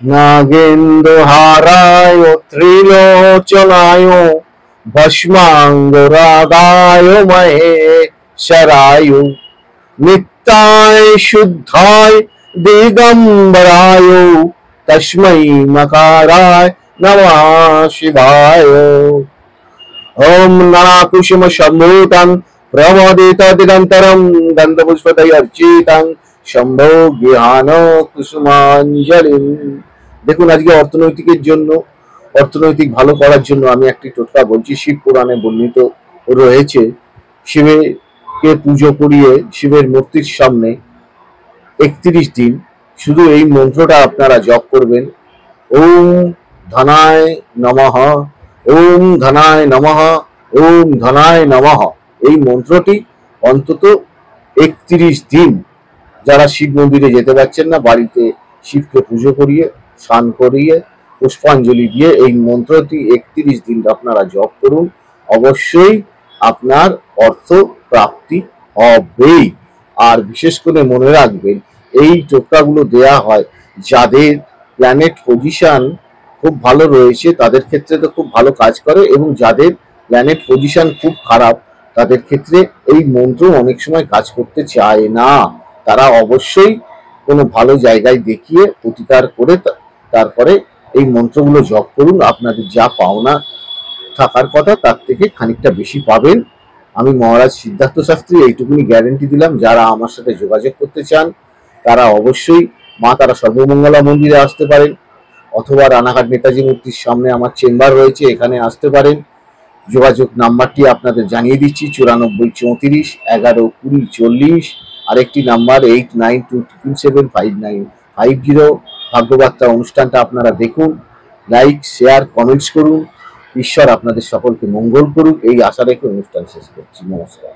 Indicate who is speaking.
Speaker 1: नागेन्द्रहाराय त्रिलोचनाय भस्मांगरागाय महेशराय नित्याय शुद्धाय दिगंबराय तस्मै मकाराय नमः शिवाय। ओम नाकुशम सम्भूतं प्रमोदित दिगंतरम गंधपुष्पतै अर्चितं शंभो ज्ञान कुसुमांजलिं। দেখুন আজকে অর্থনৈতিকের জন্য, অর্থনৈতিক ভালো করার জন্য আমি একটি টোটকা বলছি। শিব পুরাণে বর্ণিত রয়েছে, শিবকে পুজো করিয়ে শিবের মূর্তির সামনে 31 দিন শুধু এই মন্ত্রটা আপনারা জপ করবেন। ওম ধনায় নমঃ, ওম ধনায় নমঃ, ওম ধনায় নমঃ। এই মন্ত্রটি অন্তত 31 দিন, যারা শিব মন্দিরে যেতে পারছেন না, বাড়িতে শিবকে পুজো করিয়ে স্নান করিয়ে পুষ্পাঞ্জলি দিয়ে এই মন্ত্রটি 31 দিন আপনারা জপ করুন। অবশ্যই আপনার অর্থ প্রাপ্তি হবেই। আর বিশেষ করে মনে রাখবেন, এই টোটকাগুলো দেয়া হয় যাদের প্ল্যানেট পজিশন খুব ভালো রয়েছে, তাদের ক্ষেত্রে তো খুব ভালো কাজ করে, এবং যাদের প্ল্যানেট পজিশন খুব খারাপ তাদের ক্ষেত্রে এই মন্ত্র অনেক সময় কাজ করতে চায় না। তারা অবশ্যই কোনো ভালো জায়গায় দেখিয়ে প্রতিকার করে তারপরে এই মন্ত্রগুলো জপ করুন। আপনাদের যা পাওনা থাকার কথা তার থেকে খানিকটা বেশি পাবেন। আমি মহারাজ সিদ্ধার্থ শাস্ত্রী এইটুকুনি গ্যারেন্টি দিলাম। যারা আমার সাথে যোগাযোগ করতে চান তারা অবশ্যই মা তারা সর্বমঙ্গলা মন্দিরে আসতে পারেন, অথবা রানাঘাট নেতাজি মূর্তির সামনে আমার চেম্বার রয়েছে, এখানে আসতে পারেন। যোগাযোগ নাম্বারটি আপনাদের জানিয়ে দিচ্ছি, 94 34 11 20 40। আরেকটি নাম্বার 8922275950। ভাগ্যবার্তা অনুষ্ঠানটা আপনারা দেখুন, লাইক শেয়ার কমেন্টস করুন। ঈশ্বর আপনাদের সকলকে মঙ্গল করুক এই আশা রেখে অনুষ্ঠান শেষ করছি। নমস্কার।